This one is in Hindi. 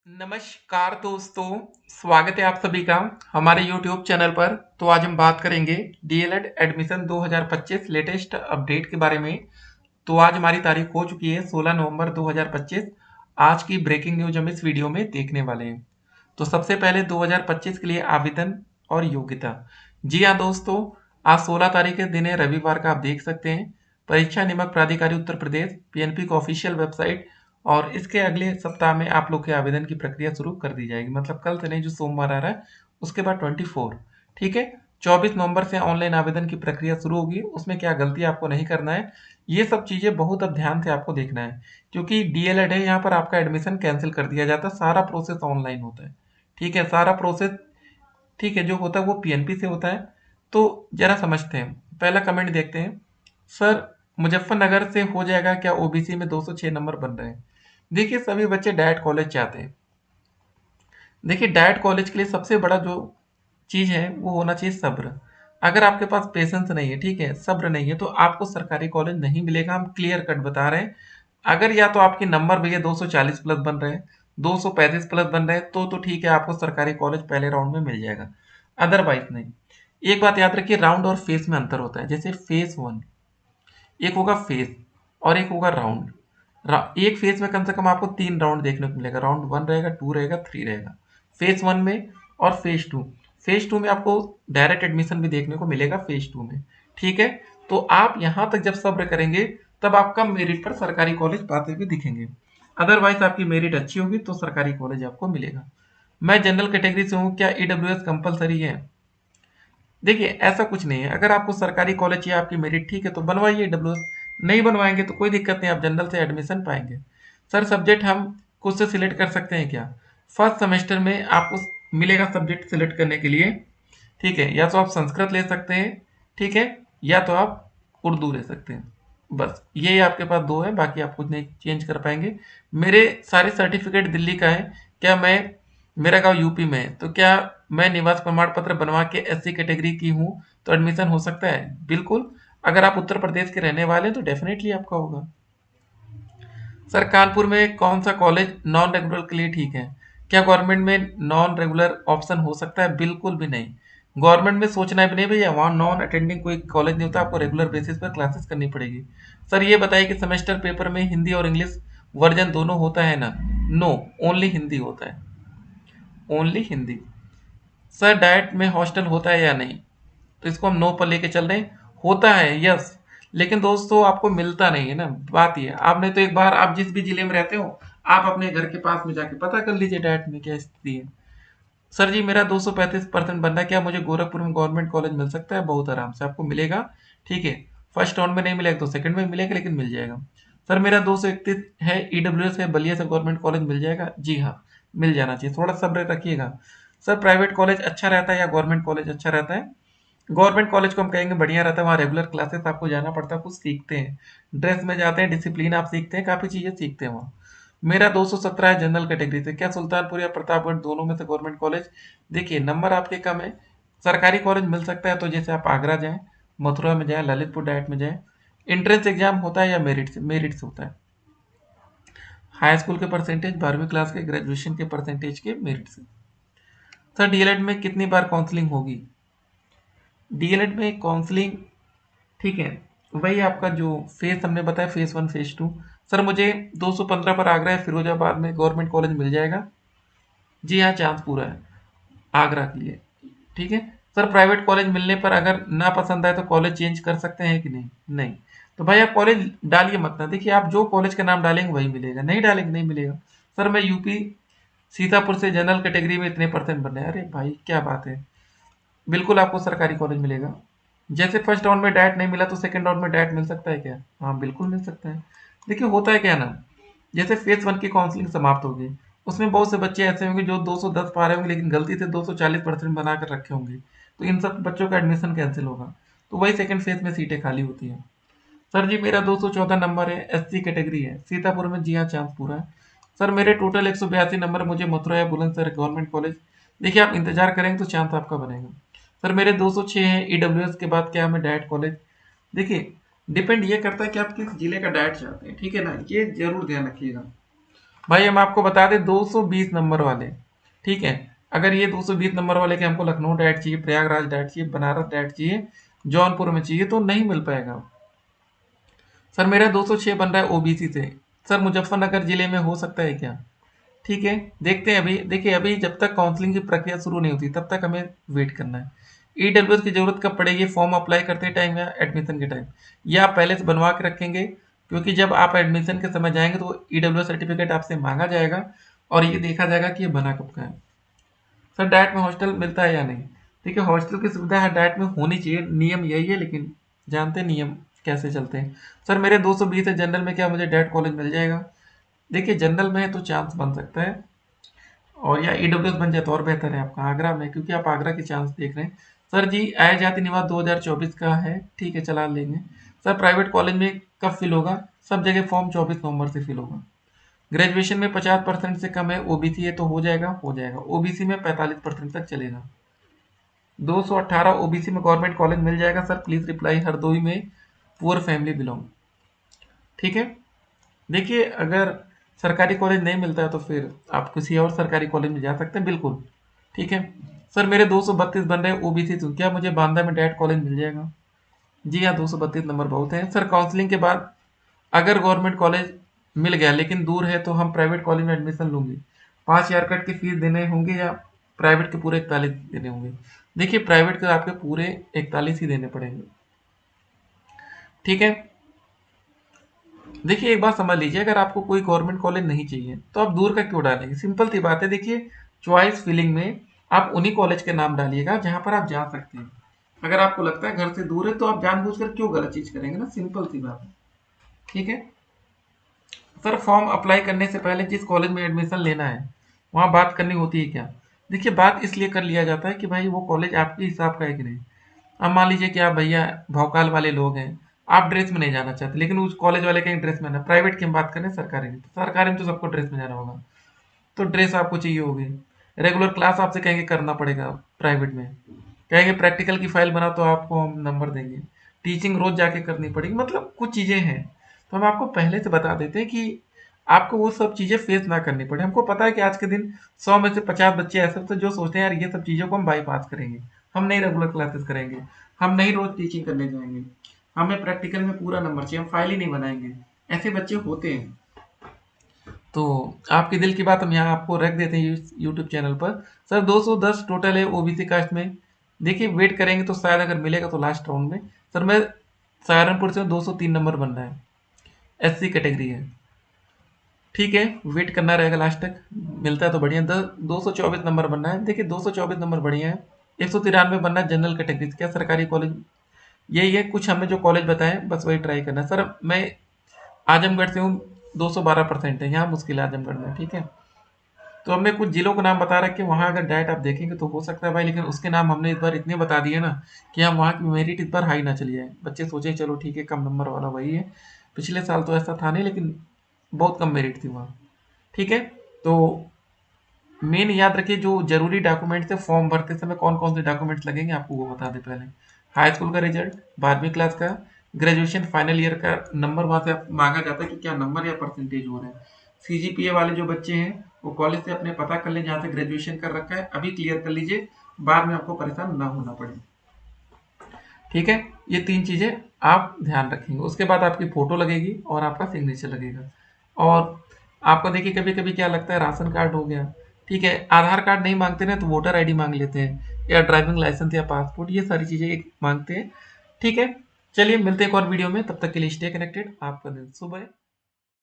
नमस्कार दोस्तों, स्वागत है आप सभी का हमारे YouTube चैनल पर। तो आज हम बात करेंगे डीएलएड एडमिशन 2025 लेटेस्ट अपडेट के बारे में। तो आज हमारी तारीख हो चुकी है 16 नवंबर 2025। आज की ब्रेकिंग न्यूज हम इस वीडियो में देखने वाले हैं। तो सबसे पहले 2025 के लिए आवेदन और योग्यता। जी हाँ दोस्तों, आज 16 तारीख के दिन है, रविवार का। आप देख सकते हैं परीक्षा नियामक प्राधिकारी उत्तर प्रदेश पीएनपी का ऑफिशियल वेबसाइट, और इसके अगले सप्ताह में आप लोग के आवेदन की प्रक्रिया शुरू कर दी जाएगी। मतलब कल से नहीं, जो सोमवार आ रहा है उसके बाद 24, ठीक है। 24 नवंबर से ऑनलाइन आवेदन की प्रक्रिया शुरू होगी। उसमें क्या गलती आपको नहीं करना है, ये सब चीजें बहुत अब ध्यान से आपको देखना है, क्योंकि डीएलएड है, यहाँ पर आपका एडमिशन कैंसिल कर दिया जाता है। सारा प्रोसेस ऑनलाइन होता है, ठीक है। सारा प्रोसेस, ठीक है, जो होता है वो पीएनपी से होता है। तो जरा समझते हैं। पहला कमेंट देखते हैं। सर, मुजफ्फरनगर से हो जाएगा क्या? ओबीसी में 206 नंबर बन रहे हैं। देखिए, सभी बच्चे डायट कॉलेज चाहते हैं। देखिए, डायट कॉलेज के लिए सबसे बड़ा जो चीज है वो होना चाहिए सब्र। अगर आपके पास पेशेंस नहीं है, ठीक है, सब्र नहीं है, तो आपको सरकारी कॉलेज नहीं मिलेगा। हम क्लियर कट बता रहे हैं। अगर या तो आपके नंबर भैया 240 प्लस बन रहे हैं, 235 प्लस बन रहे हैं, तो ठीक है, आपको सरकारी कॉलेज पहले राउंड में मिल जाएगा, अदरवाइज नहीं। एक बात याद रखिए, राउंड और फेस में अंतर होता है। जैसे फेस वन, एक होगा फेस और एक होगा राउंड। एक फेज में कम से कम आपको 3 राउंड देखने को मिलेगा। राउंड 1 रहेगा, 2 रहेगा, 3 रहेगा। फेज 1 में और फेज 2। फेज 2 में आपको डायरेक्ट एडमिशन भी देखने को मिलेगा फेज 2 में, ठीक है। तो आप यहाँ तक जब सब्र करेंगे, तब आपका मेरिट पर सरकारी कॉलेज पाते हुए दिखेंगे। अदरवाइज आपकी मेरिट अच्छी होगी तो सरकारी कॉलेज आपको मिलेगा। मैं जनरल कैटेगरी से हूँ, क्या ईडब्ल्यूएस कंपलसरी है? देखिए, ऐसा कुछ नहीं है। अगर आपको सरकारी कॉलेज चाहिए, आपकी मेरिट ठीक है, तो बनवाइए डब्ल्यूएस। नहीं बनवाएंगे तो कोई दिक्कत नहीं, आप जनरल से एडमिशन पाएंगे। सर, सब्जेक्ट हम खुद से सिलेक्ट कर सकते हैं क्या? फर्स्ट सेमेस्टर में आपको मिलेगा सब्जेक्ट सिलेक्ट करने के लिए, ठीक है। या तो आप संस्कृत ले सकते हैं, ठीक है, या तो आप उर्दू ले सकते हैं। बस ये आपके पास दो है, बाकी आप कुछ नहीं चेंज कर पाएंगे। मेरे सारे सर्टिफिकेट दिल्ली का है। क्या मैं, मेरा गांव यूपी में है, तो क्या मैं निवास प्रमाण पत्र बनवा के एससी कैटेगरी की हूँ तो एडमिशन हो सकता है? बिल्कुल। अगर आप उत्तर प्रदेश के रहने वाले हैं तो डेफिनेटली आपका होगा। सर, कानपुर में कौन सा कॉलेज नॉन रेगुलर के लिए ठीक है? क्या गवर्नमेंट में नॉन रेगुलर ऑप्शन हो सकता है? बिल्कुल भी नहीं। गवर्नमेंट में सोचना भी नहीं भैया, वहाँ नॉन अटेंडिंग कोई कॉलेज नहीं होता। आपको रेगुलर बेसिस पर क्लासेस करनी पड़ेगी। सर, ये बताइए कि सेमेस्टर पेपर में हिंदी और इंग्लिश वर्जन दोनों होता है ना? नो, ओनली हिंदी होता है, ओनली हिंदी। सर, डाइट में हॉस्टल होता है या नहीं? तो इसको हम नो पर लेके चल रहे हैं। होता है, यस। लेकिन दोस्तों, आपको मिलता नहीं है ना, बात ये है। आपने तो एक बार, आप जिस भी जिले में रहते हो, आप अपने घर के पास में जाके पता कर लीजिए डाइट में क्या स्थिति है। सर जी, मेरा 235% बनना है, क्या मुझे गोरखपुर में गवर्नमेंट कॉलेज मिल सकता है? बहुत आराम से आपको मिलेगा, ठीक है। फर्स्ट राउंड में नहीं मिलेगा तो सेकंड में मिलेगा, लेकिन मिल जाएगा। सर, मेरा 231 है, ईडब्ल्यूएस है, बलिया से गवर्नमेंट कॉलेज मिल जाएगा? जी हाँ, मिल जाना चाहिए। थोड़ा सब्र रखिएगा। सर, प्राइवेट कॉलेज अच्छा रहता है या गवर्नमेंट कॉलेज अच्छा रहता है? गवर्नमेंट कॉलेज को हम कहेंगे बढ़िया रहता है। वहाँ रेगुलर क्लासेस आपको जाना पड़ता है, कुछ सीखते हैं, ड्रेस में जाते हैं, डिसिप्लिन आप सीखते हैं, काफ़ी चीज़ें सीखते हैं वहाँ। मेरा 217 है जनरल कैटेगरी से। क्या सुल्तानपुर या प्रतापगढ़ दोनों में से गवर्नमेंट कॉलेज? देखिए, नंबर आपके कम है, सरकारी कॉलेज मिल सकता है तो जैसे आप आगरा जाएं, मथुरा में जाएं, ललितपुर डाइट में जाएं। एंट्रेंस एग्जाम होता है या मेरिट से होता है? हाई स्कूल के परसेंटेज, 12वीं क्लास के, ग्रेजुएशन के परसेंटेज के मेरिट से। सर, डीएलएड में कितनी बार काउंसलिंग होगी? डीएलएड में काउंसलिंग, ठीक है, वही आपका जो फेस हमने बताया, फेस 1 फेस 2। सर, मुझे 215 पर आगरा है, फिरोजाबाद में गवर्नमेंट कॉलेज मिल जाएगा? जी हाँ, चांस पूरा है आगरा के लिए, ठीक है। सर, प्राइवेट कॉलेज मिलने पर अगर ना पसंद आए तो कॉलेज चेंज कर सकते हैं कि नहीं? नहीं। तो भाई आप कॉलेज डालिए मत ना। देखिए, आप जो कॉलेज का नाम डालेंगे वही मिलेगा, नहीं डालेंगे नहीं मिलेगा। सर, मैं यूपी सीतापुर से, जनरल कैटेगरी में इतने परसेंट बनने हैं। अरे भाई, क्या बात है। बिल्कुल आपको सरकारी कॉलेज मिलेगा। जैसे फर्स्ट राउंड में डाइट नहीं मिला तो सेकंड राउंड में डाइट मिल सकता है क्या? हाँ, बिल्कुल मिल सकता है। देखिए, होता है क्या ना, जैसे फेज 1 की काउंसलिंग समाप्त होगी, उसमें बहुत से बच्चे ऐसे होंगे जो 210 पा रहे होंगे, लेकिन गलती से 240% बना कर रखे होंगे, तो इन सब बच्चों का एडमिशन कैंसिल होगा। तो वही सेकंड फेज में सीटें खाली होती हैं। सर जी, मेरा 214 नंबर है, एससी कैटेगरी है, सीतापुर में। जी हाँ, चांस पूरा है। सर, मेरे टोटल 182 नंबर, मुझे मथुरा या बुलंदशहर गवर्नमेंट कॉलेज। देखिए, आप इंतजार करेंगे तो चांस आपका बनेगा। सर, मेरे 206 हैं, ईडब्ल्यूएस के बाद क्या हमें डाइट कॉलेज? देखिए, डिपेंड ये करता है कि आप किस जिले का डाइट चाहते हैं, ठीक है ना, ये जरूर ध्यान रखिएगा। भाई हम आपको बता दें 220 नंबर वाले, ठीक है, अगर ये 220 नंबर वाले के हमको लखनऊ डाइट चाहिए, प्रयागराज डाइट चाहिए, बनारस डाइट चाहिए, जौनपुर में चाहिए तो नहीं मिल पाएगा। सर मेरा 206 बन रहा है ओबीसी से। सर मुजफ्फरनगर जिले में हो सकता है क्या? ठीक है, देखते हैं। अभी देखिए, अभी जब तक काउंसलिंग की प्रक्रिया शुरू नहीं होती तब तक हमें वेट करना है। ईडब्ल्यूएस की जरूरत कब पड़ेगी? फॉर्म अप्लाई करते टाइम या एडमिशन के टाइम, या आप पहले से बनवा के रखेंगे? क्योंकि जब आप एडमिशन के समय जाएंगे तो ईडब्ल्यूएस सर्टिफिकेट आपसे मांगा जाएगा और ये देखा जाएगा कि ये बना कब का है। सर डाइट में हॉस्टल मिलता है या नहीं? देखिए, हॉस्टल की सुविधा है डाइट में होनी चाहिए, नियम यही है, लेकिन जानते हैं नियम कैसे चलते हैं। सर मेरे 220 है जनरल में, क्या मुझे डाइट कॉलेज मिल जाएगा? देखिए जनरल में है तो चांस बन सकता है, और या ईडब्ल्यूएस बन जाए तो और बेहतर है आपका। आगरा में, क्योंकि आप आगरा के चांस देख रहे हैं। सर जी आय जाति निवास 2024 का है, ठीक है, चला लेंगे। सर प्राइवेट कॉलेज में कब फिल होगा? सब जगह फॉर्म 24 नवंबर से फिल होगा। ग्रेजुएशन में 50% से कम है, ओबीसी है तो हो जाएगा, हो जाएगा। ओबीसी में 45% तक चलेगा। 218 ओबीसी में गवर्नमेंट कॉलेज मिल जाएगा। सर प्लीज रिप्लाई हरदोई में पुअर फैमिली बिलोंग, ठीक है। देखिए अगर सरकारी कॉलेज नहीं मिलता है तो फिर आप किसी और सरकारी कॉलेज में जा सकते हैं, बिल्कुल, ठीक है। सर मेरे 232 बन रहे हैं ओबीसी तो क्या मुझे बांदा में डायरेक्ट कॉलेज मिल जाएगा? जी हाँ, 232 नंबर बहुत है। सर काउंसलिंग के बाद अगर गवर्नमेंट कॉलेज मिल गया लेकिन दूर है तो हम प्राइवेट कॉलेज में एडमिशन लूंगी, 5,000 कट की फीस देने होंगे या प्राइवेट के पूरे 41 देने होंगे? देखिए प्राइवेट के आपके पूरे 41 ही देने पड़ेंगे, ठीक है। देखिए एक बात समझ लीजिए, अगर आपको कोई गवर्नमेंट कॉलेज नहीं चाहिए तो आप दूर का क्यों डालेंगे? सिंपल सी बात है। देखिए चॉइस फिलिंग में आप उन्हीं कॉलेज के नाम डालिएगा जहां पर आप जा सकते हैं। अगर आपको लगता है घर से दूर है तो आप जानबूझकर क्यों गलत चीज करेंगे ना, सिंपल सी बात है, ठीक है। सर फॉर्म अप्लाई करने से पहले जिस कॉलेज में एडमिशन लेना है वहाँ बात करनी होती है क्या? देखिए बात इसलिए कर लिया जाता है कि भाई वो कॉलेज आपके हिसाब का है कि नहीं। अब मान लीजिए कि आप भैया भौकाल वाले लोग हैं, आप ड्रेस में नहीं जाना चाहते, लेकिन उस कॉलेज वाले कहीं ड्रेस में ना, प्राइवेट की हम बात करें, सरकारी में, तो सरकारी में तो सबको ड्रेस में जाना होगा, तो ड्रेस आपको चाहिए होगी। रेगुलर क्लास आपसे कहेंगे करना पड़ेगा, प्राइवेट में कहेंगे प्रैक्टिकल की फाइल बनाओ तो आपको हम नंबर देंगे, टीचिंग रोज जाके करनी पड़ेगी, मतलब कुछ चीज़ें हैं। तो हम आपको पहले से बता देते हैं कि आपको वो सब चीज़ें फेस ना करनी पड़े। हमको पता है कि आज के दिन 100 में से 50 बच्चे ऐसे होते हैं जो सोचते हैं यार ये सब चीज़ों को हम बाईपास करेंगे, हम नहीं रेगुलर क्लासेस करेंगे, हम नहीं रोज टीचिंग करने जाएंगे, हमें प्रैक्टिकल में पूरा नंबर चाहिए, हम फाइल ही नहीं बनाएंगे। ऐसे बच्चे होते हैं। तो आपके दिल की बात हम यहाँ आपको रख देते हैं यूट्यूब चैनल पर। सर 210 टोटल है ओबीसी कास्ट में। देखिए वेट करेंगे तो शायद अगर मिलेगा तो लास्ट राउंड में। सर मैं सहारनपुर से 203 नंबर बन रहा है, एससी कैटेगरी है, ठीक है, वेट करना रहेगा लास्ट तक, मिलता है तो बढ़िया। 224 नंबर बनना है। देखिए 224 नंबर बढ़िया है। 193 बनना है जनरल कैटेगरी से। क्या सरकारी कॉलेज यही है, कुछ हमें जो कॉलेज बताएं बस वही ट्राई करना है। सर मैं आजमगढ़ से हूँ, 212% है, यहाँ मुश्किल है आजमगढ़ में, ठीक है। तो हमने कुछ जिलों के नाम बता रखे, वहाँ अगर डाइट आप देखेंगे तो हो सकता है भाई, लेकिन उसके नाम हमने इस बार इतने बता दिए ना कि हम वहाँ की मेरिट इस बार हाई ना चली जाए, बच्चे सोचे चलो ठीक है कम नंबर वाला वही है। पिछले साल तो ऐसा था नहीं, लेकिन बहुत कम मेरिट थी वहाँ, ठीक है। तो मेन याद रखिए जो जरूरी डॉक्यूमेंट्स है, फॉर्म भरते समय कौन कौन से डॉक्यूमेंट्स लगेंगे आपको वो बता दें पहले। हाई स्कूल का रिजल्ट, 12वीं क्लास का, ग्रेजुएशन फाइनल ईयर का नंबर वहाँ से मांगा जाता है कि क्या नंबर या परसेंटेज हो रहा है। सीजीपीए वाले जो बच्चे हैं वो कॉलेज से अपने पता कर लें जहाँ से ग्रेजुएशन कर रखा है, अभी क्लियर कर लीजिए, बाद में आपको परेशान ना होना पड़े, ठीक है। ये 3 चीजें आप ध्यान रखेंगे। उसके बाद आपकी फोटो लगेगी और आपका सिग्नेचर लगेगा। और आपका देखिए कभी कभी क्या लगता है, राशन कार्ड हो गया, ठीक है, आधार कार्ड नहीं मांगते ना तो वोटर आईडी मांग लेते हैं, या ड्राइविंग लाइसेंस या पासपोर्ट, ये सारी चीजें एक मांगते हैं, ठीक है। चलिए मिलते हैं एक और वीडियो में, तब तक के लिए स्टे कनेक्टेड। आपका दिन शुभ है।